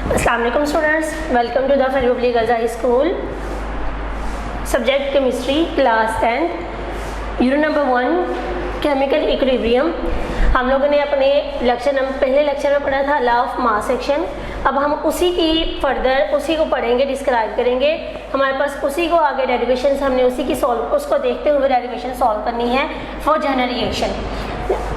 अस्सलाम वालेकुम students, welcome to the federal public girls high school. Subject chemistry, class 10, unit number 1 chemical equilibrium. हम लोगों ने अपने पहले लेक्चर में पढ़ा था लॉ ऑफ मास एक्शन। अब हम उसी की फर्दर उसी को पढ़ेंगे, डिस्क्राइब करेंगे। हमारे पास उसी को आगे डेरिवेशन हमने उसी की उसको देखते हुए डेरिवेशन सॉल्व करनी है फॉर जनरल रिएक्शन।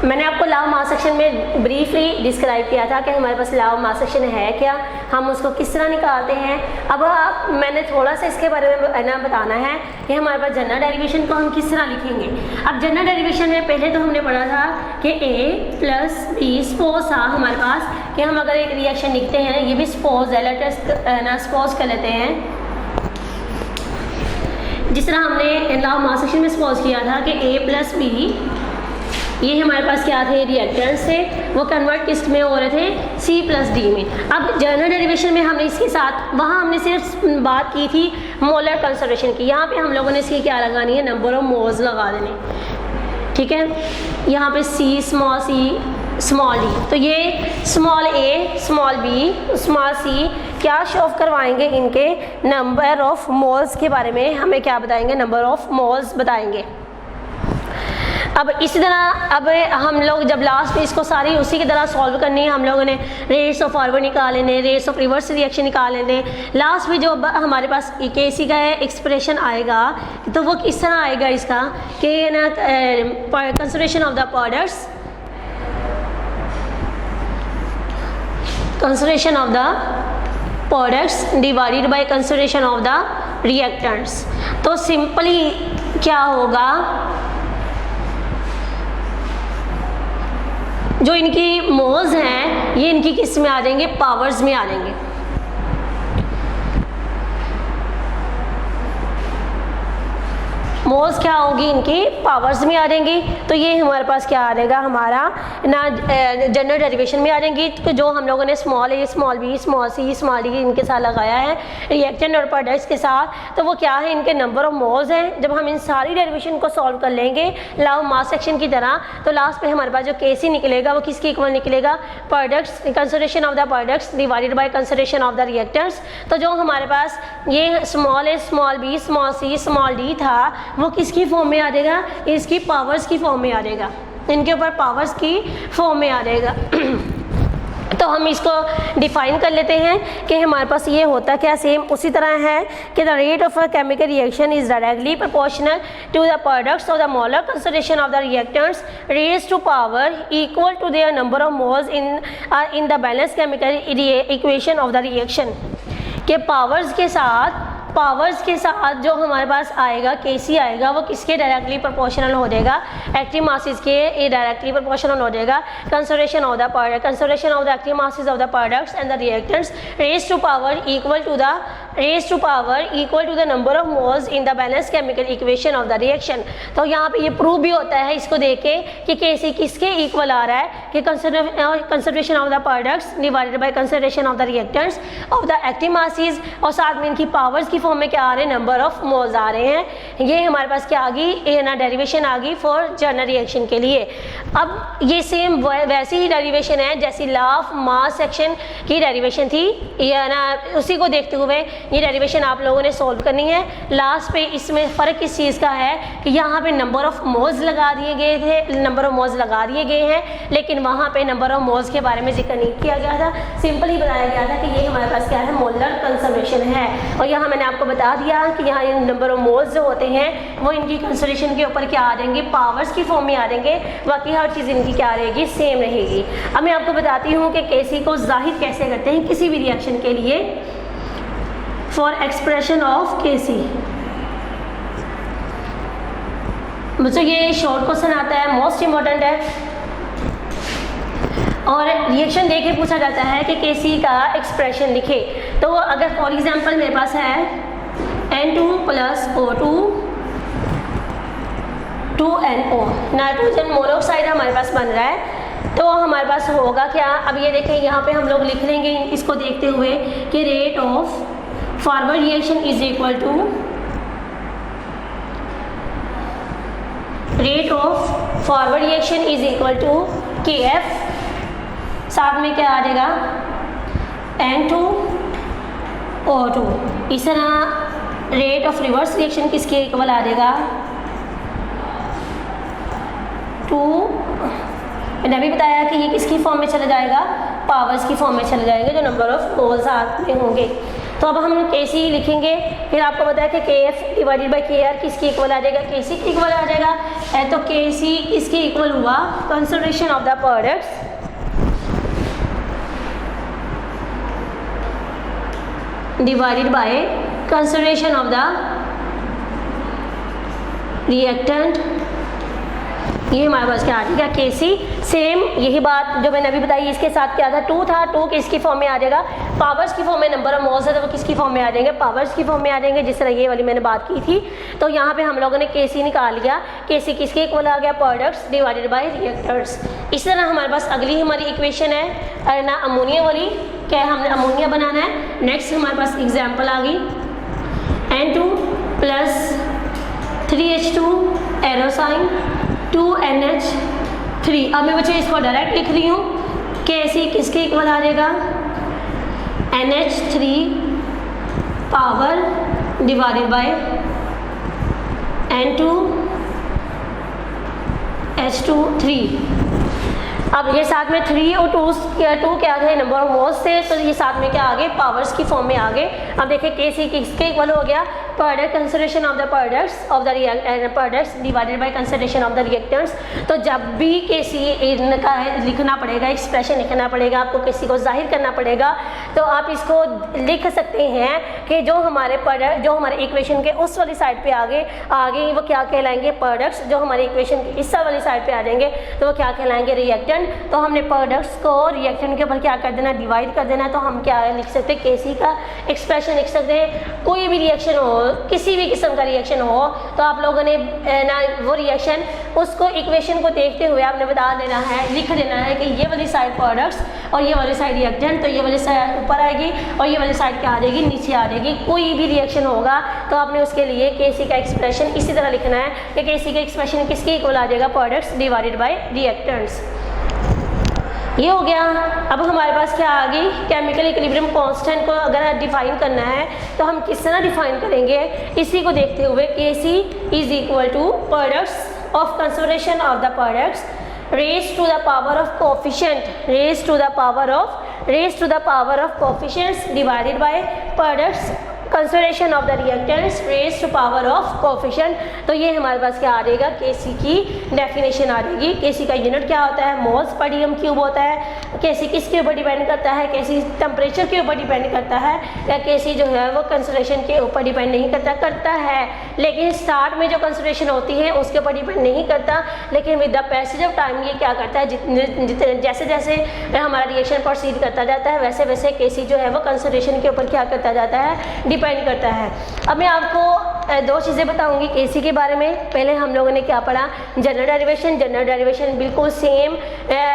मैंने आपको लॉ ऑफ मास एक्शन में ब्रीफली डिस्क्राइब किया था कि हमारे पास लॉ ऑफ मास एक्शन है क्या, हम उसको किस तरह निकालते हैं। अब मैंने थोड़ा सा इसके बारे में बताना है कि हमारे पास जनरल डेरिवेशन को हम किस तरह लिखेंगे। अब जनरल डेरिवेशन में पहले तो हमने पढ़ा था कि a प्लस बी सपोज था हमारे पास कि हम अगर एक रिएक्शन लिखते हैं, ये भी सपोज है, लेटेस्ट सपोज कर लेते हैं। जिस तरह हमने लॉ ऑफ मास एक्शन में सपोज किया था कि a प्लस बी, ये हमारे पास क्या थे, रिएक्टेंट्स थे, वो कन्वर्ट किस में हो रहे थे, C प्लस डी में। अब जनरल डेरिवेशन में हमने इसके साथ वहाँ हमने सिर्फ बात की थी मोलर कंसंट्रेशन की। यहाँ पे हम लोगों ने इसकी क्या लगानी है, नंबर ऑफ मोल्स लगा देने, ठीक है। यहाँ पे C स्मॉल d, तो ये small a small b small c क्या शो ऑफ करवाएंगे, इनके नंबर ऑफ मोल्स के बारे में हमें क्या बताएंगे, नंबर ऑफ मोल्स बताएंगे। अब इसी तरह अब हम लोग जब लास्ट में इसको सारी उसी की तरह सॉल्व करनी है, हम लोगों ने रेट्स ऑफ फॉरवर्ड निकाल लेने, रेट्स ऑफ रिवर्स रिएक्शन निकाल लेने। लास्ट में जो हमारे पास केसी का एक्सप्रेशन आएगा तो वो किस तरह आएगा इसका कि ना concentration of the products, concentration of the products divided bye concentration of the reactants. तो सिंपली क्या होगा, जो इनकी मोल्स हैं ये इनकी किस में आ जाएंगे, पावर्स में आ जाएंगे। मोल्स क्या होगी, इनकी पावर्स में आ जाएंगी। तो ये हमारे पास क्या आ जाएगा, हमारा ना जनरल डेरिवेशन में आ जाएंगी। तो जो हम लोगों ने small a small b small c small d इनके साथ लगाया है रिएक्टेंट और प्रोडक्ट्स के साथ, तो वो क्या है, इनके नंबर ऑफ मोल्स हैं। जब हम इन सारी डेरिवेशन को सॉल्व कर लेंगे लॉ ऑफ मास एक्शन की तरह, तो लास्ट पे हमारे पास जो Kc निकलेगा वो किसके इक्वल निकलेगा, products, concentration of the products divided bye concentration of the reactants. तो जो हमारे पास ये small a small b small c small d था वो किसकी फॉर्म में आ जाएगा, इसकी पावर्स की फॉर्म में आ जाएगा, इनके ऊपर पावर्स की फॉर्म में आ जाएगा। तो हम इसको डिफाइन कर लेते हैं कि हमारे पास ये होता क्या, सेम उसी तरह है कि the rate of a chemical reaction is directly proportional to the products of the molar concentration of the reactants raised to power equal to their number of moles in the balance chemical equation of the reaction. के powers के साथ जो हमारे पास आएगा Kc आएगा वो किसके directly proportional हो जाएगा, एक्टिव मासेस के ये डायरेक्टली प्रोपोर्शनल हो जाएगा concentration of the product, concentration of the active masses of the products and the reactants raised to power equal to the number of moles in the balance chemical equation of the reaction. तो यहाँ पे ये prove भी होता है इसको देख के कि Kc किसके इक्वल आ रहा है, कि concentration of the products divided bye concentration of the reactants of the active masses, और साथ में इनकी पावर्स की फॉर्म में क्या आ रहे हैं, नंबर ऑफ मोल्स आ रहे हैं। ये हमारे पास क्या आ गई, ना डेरिवेशन आ गई फॉर जनरल रिएक्शन के लिए। अब ये सेम वैसी ही डेरिवेशन है जैसी लॉ ऑफ मास एक्शन की डेरिवेशन थी, या ना उसी को देखते हुए ये डेरिवेशन आप लोगों ने सॉल्व करनी है। लास्ट पे इसमें फ़र्क किस चीज़ का है कि यहाँ पे नंबर ऑफ मोल्स लगा दिए गए थे, नंबर ऑफ मोल्स लगा दिए गए हैं, लेकिन वहाँ पे नंबर ऑफ मोल्स के बारे में जिक्र नहीं किया गया था। सिंपली बताया गया था कि ये हमारे पास क्या है, मोलर कंसंट्रेशन है। और यहाँ मैंने आपको बता दिया कि यहाँ नंबर ऑफ मोल्स जो होते हैं वो इनकी कंसंट्रेशन के ऊपर क्या आ जाएंगे, पावर्स की फॉर्म में आ जाएंगे। बाकी हर चीज़ इनकी क्या रहेगी, सेम रहेगी। अब मैं आपको बताती हूँ कि Kc को जाहिर कैसे करते हैं किसी भी रिएक्शन के लिए। फॉर एक्सप्रेशन ऑफ Kc, मुझे ये शॉर्ट क्वेश्चन आता है, मोस्ट इम्पोर्टेंट है, और रिएक्शन देके पूछा जाता है कि Kc का एक्सप्रेशन लिखे। तो अगर फॉर एग्जांपल मेरे पास है N2 plus O2 2NO, nitrogen monoxide हमारे पास बन रहा है। तो हमारे पास होगा क्या, अब ये देखें यहाँ पे हम लोग लिख लेंगे इसको देखते हुए कि rate of forward reaction is equal to KF, साथ में क्या आ जाएगा N2 O2। इस तरह रेट ऑफ रिवर्स रिएक्शन किसके इक्वल आ जाएगा 2, मैंने अभी बताया कि ये किसकी फॉर्म में चला जाएगा, पावर्स की फॉर्म में चले जाएंगे जो नंबर ऑफ मोल्स साथ में होंगे। तो अब हम KC लिखेंगे, फिर आपको बताया कि KF डिवाइडेड बाई KR किसके इक्वल आ जाएगा, KC के इक्वल आ जाएगा। तो KC किसके इक्वल हुआ, concentration of the products divided bye concentration of the reactant. ये हमारे पास क्या आ जाएगा KC। सेम यही बात जो मैंने अभी बताई, इसके साथ क्या था 2 था, 2 किसकी फॉर्म में आ जाएगा, पावर्स की फॉर्म में, नंबर ऑफ मोल्स है तो वो किसकी फॉर्म में आ जाएंगे, पावर्स की फॉर्म में आ जाएंगे, जिस तरह ये वाली मैंने बात की थी। तो यहाँ पे हम लोगों ने KC निकाल लिया, KC किसके इक्वल आ गया, प्रोडक्ट्स डिवाइडेड बाय रिएक्टर्स। इस तरह हमारे पास अगली हमारी इक्वेशन है ना अमोनिया वाली, क्या हमने अमोनिया बनाना है। नेक्स्ट हमारे पास एग्जाम्पल आ गई N2 plus 3H2 arrow sign 2NH3। अब मैं बच्चे इसको डायरेक्ट लिख रही हूँ, KC किसके इक्वल आ जाएगा, NH3 power divided by N2 H2 3। अब ये साथ में 3 और 2 क्या थे, नंबर ऑफ मोल्स थे, तो ये साथ में क्या आ गए, पावर्स की फॉर्म में आ गए। अब देखिए KC किसके इक्वल हो गया, product consideration of the products of the products divided by consideration of the reactants. तो जब भी KC का लिखना पड़ेगा, एक्सप्रेशन लिखना पड़ेगा, आपको KC को जाहिर करना पड़ेगा, तो आप इसको लिख सकते हैं कि जो हमारे प्रोडक्ट जो हमारे इक्वेशन के उस वाली साइड पे आगे वो क्या कहलाएंगे, प्रोडक्ट्स। जो हमारे इक्वेशन की इस वाली साइड पे आ जाएंगे तो वो क्या कहलाएंगे, रिएक्टेंट। तो हमने प्रोडक्ट्स को रिएक्टेंट के ऊपर क्या कर देना, डिवाइड कर देना। तो हम क्या लिख सकते हैं, KC का एक्सप्रेशन लिख सकते हैं। कोई भी रिएक्शन हो, किसी भी किस्म का रिएक्शन हो, तो आप लोगों ने ना वो रिएक्शन उसको इक्वेशन को देखते हुए आपने बता देना है, लिख देना है कि ये वाली साइड प्रोडक्ट्स और ये वाली साइड रिएक्टेंट, तो ये वाली साइड ऊपर आएगी और ये वाली साइड क्या आ जाएगी, नीचे आ जाएगी। कोई भी रिएक्शन होगा तो आपने उसके लिए KC का एक्सप्रेशन इसी तरह लिखना है कि KC का एक्सप्रेशन किसके इक्वल आ जाएगा, प्रोडक्ट्स डिवाइडेड बाय रिएक्टेंट्स। ये हो गया। अब हमारे पास क्या आ गई, केमिकल इक्विलिब्रियम कांस्टेंट को अगर डिफाइन करना है तो हम किस तरह डिफाइन करेंगे, इसी को देखते हुए KC is equal to products of consideration of the products raised to the power of coefficients divided by products consideration of the reactants raise to power of coefficient. तो ये हमारे पास क्या आ जाएगा, KC की डेफिनेशन आ जाएगी। KC का unit क्या होता है, मोल्स पर डीएम क्यूब होता है। KC किसके ऊपर डिपेंड करता है, KC टेम्परेचर के ऊपर डिपेंड करता है, या KC जो है वो कंसिडरेशन के ऊपर डिपेंड नहीं करता है, लेकिन स्टार्ट में जो कंसिडरेशन होती है उसके ऊपर डिपेंड नहीं करता, लेकिन with the passage of time ये क्या करता है, जैसे जैसे हमारा रिएक्शन प्रोसीड करता जाता है वैसे वैसे KC जो है वो कंसिडरेशन के ऊपर क्या करता जाता है, डिपेंड करता है। अब मैं आपको दो चीज़ें बताऊंगी KC के बारे में। पहले हम लोगों ने क्या पढ़ा, जनरल डेरिवेशन बिल्कुल सेम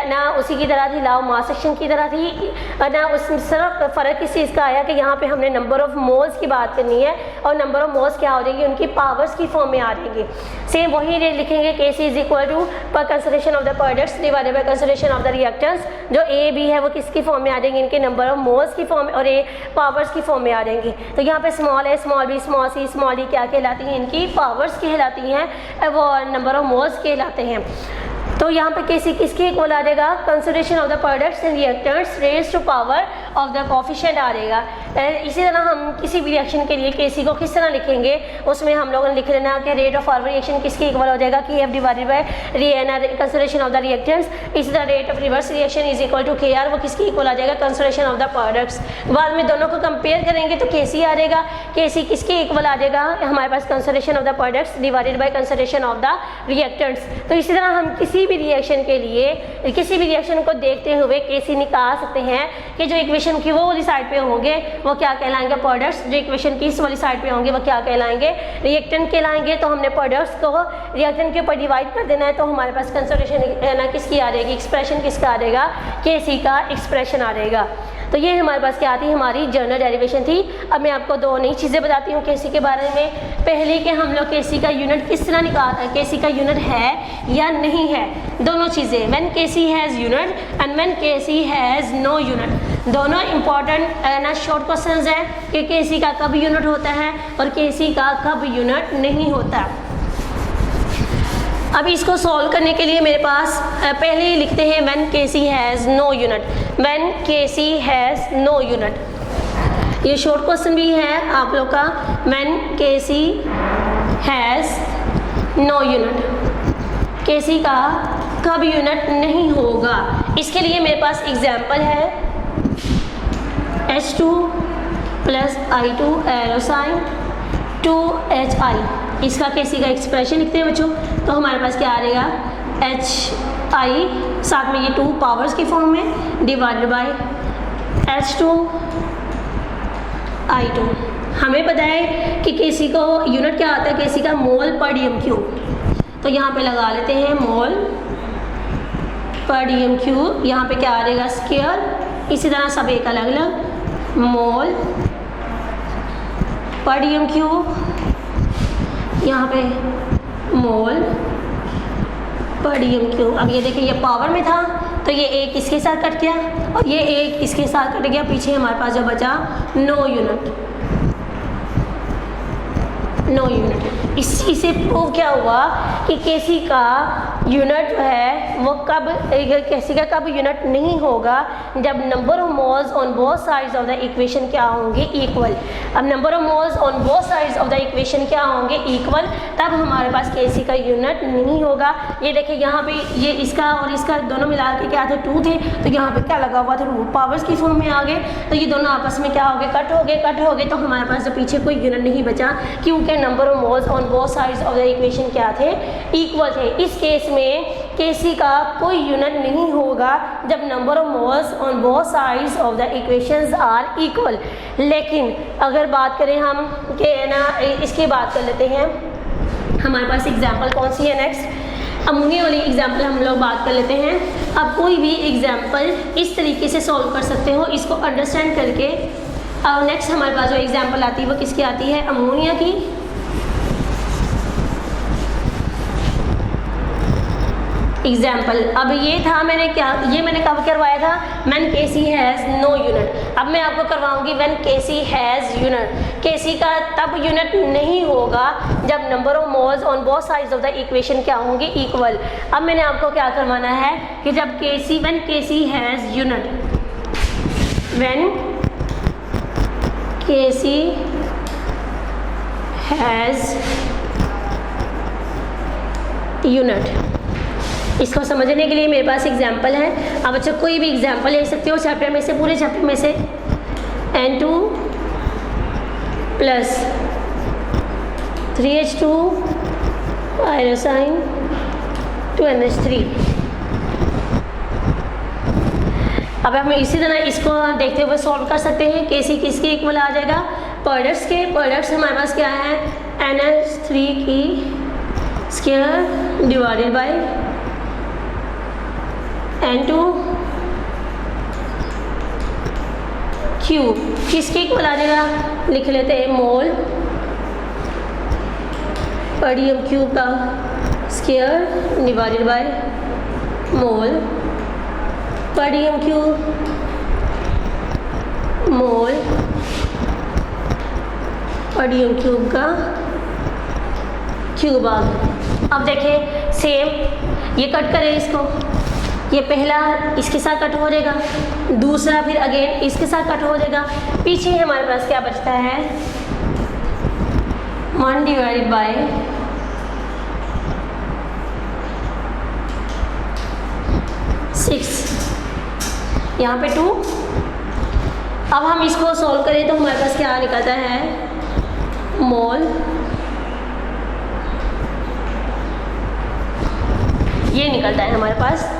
ना उसी की तरह थी, लॉ ऑफ मास एक्शन की तरह थी ना। उस सिर्फ फ़र्क इस चीज़ का आया कि यहाँ पे हमने नंबर ऑफ मोल्स की बात करनी है और नंबर ऑफ मोल्स क्या हो जाएगी, उनकी पावर्स की फॉर्म में आ जाएंगे। सेम वही लिखेंगे, KC इज इक्वल टू पर consideration of the products divided by consideration of the reactants. जो A B है वो किसकी फॉर्म में आ जाएंगे, इनके नंबर ऑफ मोल्स की फॉर्म और A पावर्स की फॉर्म में आ जाएंगे। तो यहाँ पे small a small b small c small d क्या कहलाती हैं, इनकी पावर्स कहलाती हैं, वो नंबर ऑफ मोल्स कहलाते हैं। तो यहाँ पे KC किसके इक्वल आ जाएगा, concentration of the products and reactants raise to power of the coefficient आ जाएगा। इसी तरह हम किसी भी रिएक्शन के लिए KC को किस तरह लिखेंगे, उसमें हम लोगों ने लिख लेना कि रेट ऑफ फॉरवर्ड रिएक्शन किसके इक्वल हो जाएगा, KF divided by consideration of the reactants. इसी तरह rate of reverse reaction is equal to KR, वो किसके इक्वल आ जाएगा, कंसिडरेशन ऑफ द प्रोडक्ट्स। बाद में दोनों को कंपेयर करेंगे तो KC आ जाएगा, KC किसके इक्वल आ जाएगा, हमारे पास concentration of the products divided by consideration of the reactants. तो इसी तरह हम किसी भी रिएक्शन के लिए, किसी भी रिएक्शन को देखते हुए KC निकाल सकते हैं कि जो इक्वेशन की वो वाली साइड पे होंगे वो क्या कहलाएंगे, प्रोडक्ट्स। जो इक्वेशन की इस वाली साइड पे होंगे वो क्या कहलाएंगे, रिएक्टेंट कहलाएंगे। तो हमने प्रोडक्ट्स को रिएक्टेंट के ऊपर डिवाइड कर देना है, तो हमारे पास कंसिडरेशन ना किसकी आ जाएगी, एक्सप्रेशन किसका आ जाएगा, KC का एक्सप्रेशन आ जाएगा। तो ये हमारे पास क्या थी, हमारी जनरल डेरिवेशन थी। अब मैं आपको दो नई चीज़ें बताती हूँ केसी के बारे में। पहले कि हम लोग केसी का यूनिट किस तरह निकाल, केसी का यूनिट है या नहीं है, दोनों चीज़ें, when KC has unit and when KC has no unit. दोनों इंपॉर्टेंट ना शॉर्ट क्वेश्चंस हैं कि केसी का कब यूनिट होता है और केसी का कब यूनिट नहीं होता। अब इसको सॉल्व करने के लिए मेरे पास पहले ही लिखते हैं when KC has no unit, when KC has no unit. ये शॉर्ट क्वेश्चन भी है आप लोग का, when KC has no unit, KC का कब यूनिट नहीं होगा। इसके लिए मेरे पास एग्जाम्पल है H2 plus I2 arrow sign 2HI, इसका केसी का एक्सप्रेशन लिखते हैं बच्चों। तो हमारे पास क्या आ रहेगा, HI साथ में ये 2 पावर्स की फॉर्म में डिवाइडेड बाय H2 I2। हमें पता है कि केसी को यूनिट क्या आता है, केसी का मोल पर डीएम क्यूब। तो यहाँ पे लगा लेते हैं मोल पर डीएम क्यूब। यहाँ पे क्या आ रहेगा, स्क्वायर। इसी तरह सब एक अलग अलग, मोल पर डीएम क्यूब, यहाँ पे मोल पर डीएम क्यूब। अब ये देखिए ये पावर में था तो ये एक इसके साथ कट गया और ये एक इसके साथ कट गया। पीछे हमारे पास जो बचा नो यूनिट, नो यूनिट। इसी से प्रूव क्या हुआ कि केसी का यूनिट जो है वो कब, केसी का कब यूनिट नहीं होगा, जब number of moles on both sides of the equation क्या होंगे, इक्वल। अब number of moles on both sides of the equation क्या होंगे, इक्वल, तब हमारे पास केसी का यूनिट नहीं होगा। ये देखिए यहाँ पे ये इसका और इसका दोनों मिला के क्या थे, 2 थे, तो यहाँ पे क्या लगा हुआ था, रूट पावर्स की फॉर्म में आ गए। तो ये दोनों आपस में क्या हो गए, कट हो गए। तो हमारे पास जो पीछे कोई यूनिट नहीं बचा, क्योंकि number of moles on both sides of the equation क्या थे, इक्वल थे। इस केस में केसी का कोई यूनिट नहीं होगा जब number of moles on both sides of the equations are equal. लेकिन अगर बात करें हम कि ना, इसकी बात कर लेते हैं, हमारे पास एग्जांपल कौन सी है नेक्स्ट, अमोनिया वाली एग्जांपल हम लोग बात कर लेते हैं। अब कोई भी एग्जांपल इस तरीके से सॉल्व कर सकते हो, इसको अंडरस्टैंड करके। अब नेक्स्ट हमारे पास जो एग्जांपल आती है वो किसकी आती है, अमोनिया की। एग्जाम्पल, अब ये था मैंने कब करवाया था, when KC has no unit. अब मैं आपको करवाऊंगी when KC has unit. KC का तब यूनिट नहीं होगा जब number of moles on both sides of the equation क्या होंगे, इक्वल। अब मैंने आपको क्या करवाना है कि जब KC, when KC has unit, when KC has unit. इसको समझने के लिए मेरे पास एग्जाम्पल है। अब अच्छा कोई भी एग्जाम्पल ले सकते हो चैप्टर में से, पूरे चैप्टर में से। N2 plus 3H2 आयरोसाइन 2NH3। अब हम इसी तरह इसको देखते हुए सॉल्व कर सकते हैं। केसी किसके इक्वल आ जाएगा, प्रोडक्ट्स के। प्रोडक्ट्स हमारे पास क्या है, NH3 की square divided by N2 cube. किसके इक्वल आ जाएगा, लिख लेते हैं मोल पर डीएम क्यूब का स्क्वायर डिवाइडेड बाय मोल पर डीएम क्यूब, मोल पर डीएम क्यूब का क्यूब आ गया। अब देखें सेम, ये कट करें इसको, ये पहला इसके साथ कट हो जाएगा, दूसरा फिर अगेन इसके साथ कट हो जाएगा। पीछे हमारे पास क्या बचता है, 1 डिवाइडेड बाय 6, यहाँ पे 2। अब हम इसको सॉल्व करें तो हमारे पास क्या निकलता है, मोल, ये निकलता है हमारे पास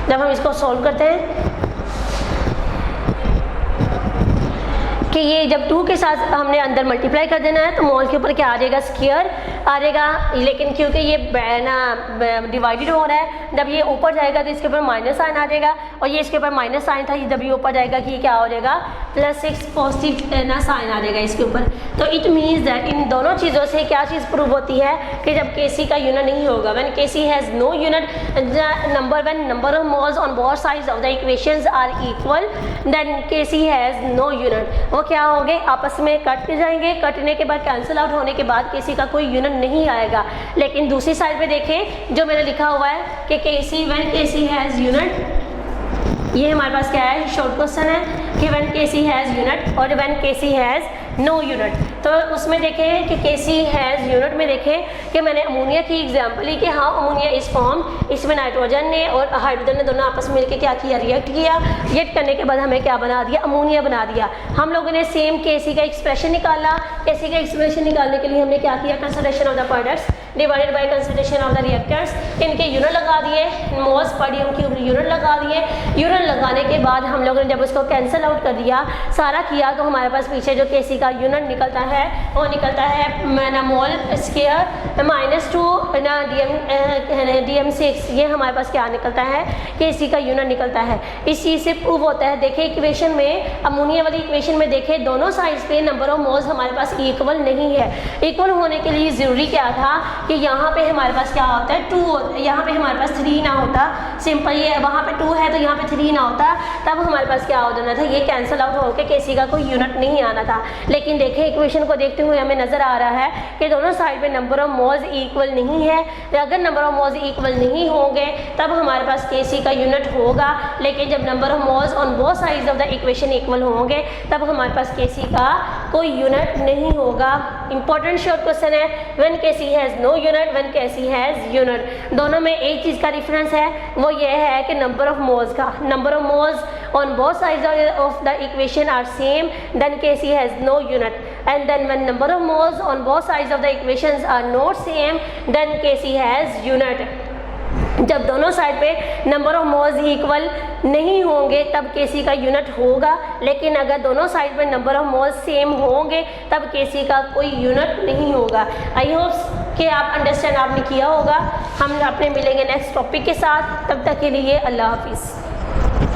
जब हम इसको सॉल्व करते हैं। कि ये जब 2 के साथ हमने अंदर मल्टीप्लाई कर देना है तो मोल के ऊपर क्या आ जाएगा, स्क्वायर आ जाएगा। लेकिन क्योंकि ये डिवाइडेड हो रहा है, जब ये ऊपर जाएगा तो इसके ऊपर माइनस साइन आ जाएगा, और ये इसके ऊपर माइनस साइन था, जब ये ऊपर जाएगा कि ये क्या हो जाएगा, +6 पॉजिटिव ना साइन आ जाएगा इसके ऊपर। तो इट मीन्स दैट इन दोनों चीज़ों से क्या चीज़ प्रूव होती है कि जब KC का यूनिट नहीं होगा, when KC has no unit, when number of moles on both sides of the equations are equal, then KC has no unit. वो क्या होंगे, आपस में कट जाएंगे, कटने के बाद कैंसिल आउट होने के बाद KC का कोई यूनिट नहीं आएगा। लेकिन दूसरी साइड पे देखें जो मैंने लिखा हुआ है कि KC when KC has unit, ये हमारे पास क्या है, शॉर्ट क्वेश्चन है कि व्हेन KC हैज़ यूनिट और when KC has no unit. तो उसमें देखें कि KC हैज़ यूनिट में देखें कि मैंने अमोनिया की एग्जांपल ली कि हाँ अमोनिया इस फॉर्म, इसमें नाइट्रोजन ने और हाइड्रोजन ने दोनों आपस में मिलकर क्या किया, रिएक्ट किया। रिएक्ट करने के बाद हमें क्या बना दिया, अमोनिया बना दिया। हम लोगों ने सेम KC का एक्सप्रेशन निकाला। KC का एक्सप्रेशन निकालने के लिए हमने क्या किया, concentration of the products divided bye concentration of the reactors, इनके यूनिट लगा दिए, मोल्स पर यूनिट लगा दिए। यूनिट लगाने के बाद हम लोगों ने जब उसको कैंसिल आउट कर दिया, सारा किया, तो हमारे पास पीछे जो KC का यूनिट निकलता है वो निकलता है मोल स्क्वायर -2 ना DM6, ये हमारे पास क्या निकलता है, KC का यूनिट निकलता है। इस चीज़ से प्रूव होता है। देखिए इक्वेशन में, अमोनिया वाली इक्वेशन में देखें दोनों साइड्स पे नंबर ऑफ मोल्स हमारे पास इक्वल नहीं है। इक्वल होने के लिए ज़रूरी क्या था कि यहाँ पे हमारे पास क्या होता है, 2 होता है, यहाँ पे हमारे पास 3 ना होता। सिंपल ये वहाँ पे 2 है तो यहाँ पे 3 ना होता, तब हमारे पास क्या हो जाना था, ये कैंसिल आउट होकर KC का कोई यूनिट नहीं आना था। लेकिन देखें इक्वेशन को देखते हुए हमें नज़र आ रहा है कि दोनों साइड पे नंबर ऑफ मोल्स इक्वल नहीं है। अगर नंबर ऑफ मोल्स इक्वल नहीं होंगे तब हमारे पास KC का यूनिट होगा। लेकिन जब number of moles on both sides of the equation equal होंगे तब हमारे पास KC का कोई यूनिट नहीं होगा। इंपॉर्टेंट शॉर्ट क्वेश्चन है, when KC has no unit, when KC has unit. दोनों में एक चीज़ का डिफरेंस है, वो ये है कि नंबर ऑफ मोल्स का, number of moles on both sides of the equation are same, then KC has no unit, and then when number of moles on both sides of the equations are not same, then KC has unit. जब दोनों side पे number of moles equal नहीं होंगे तब KC का unit होगा। लेकिन अगर दोनों साइड पे नंबर ऑफ मोल्स सेम होंगे तब KC का कोई यूनिट नहीं होगा। आई होप कि आप अंडरस्टैंड आपने किया होगा। हम अपने मिलेंगे नेक्स्ट टॉपिक के साथ, तब तक के लिए अल्लाह हाफिज़।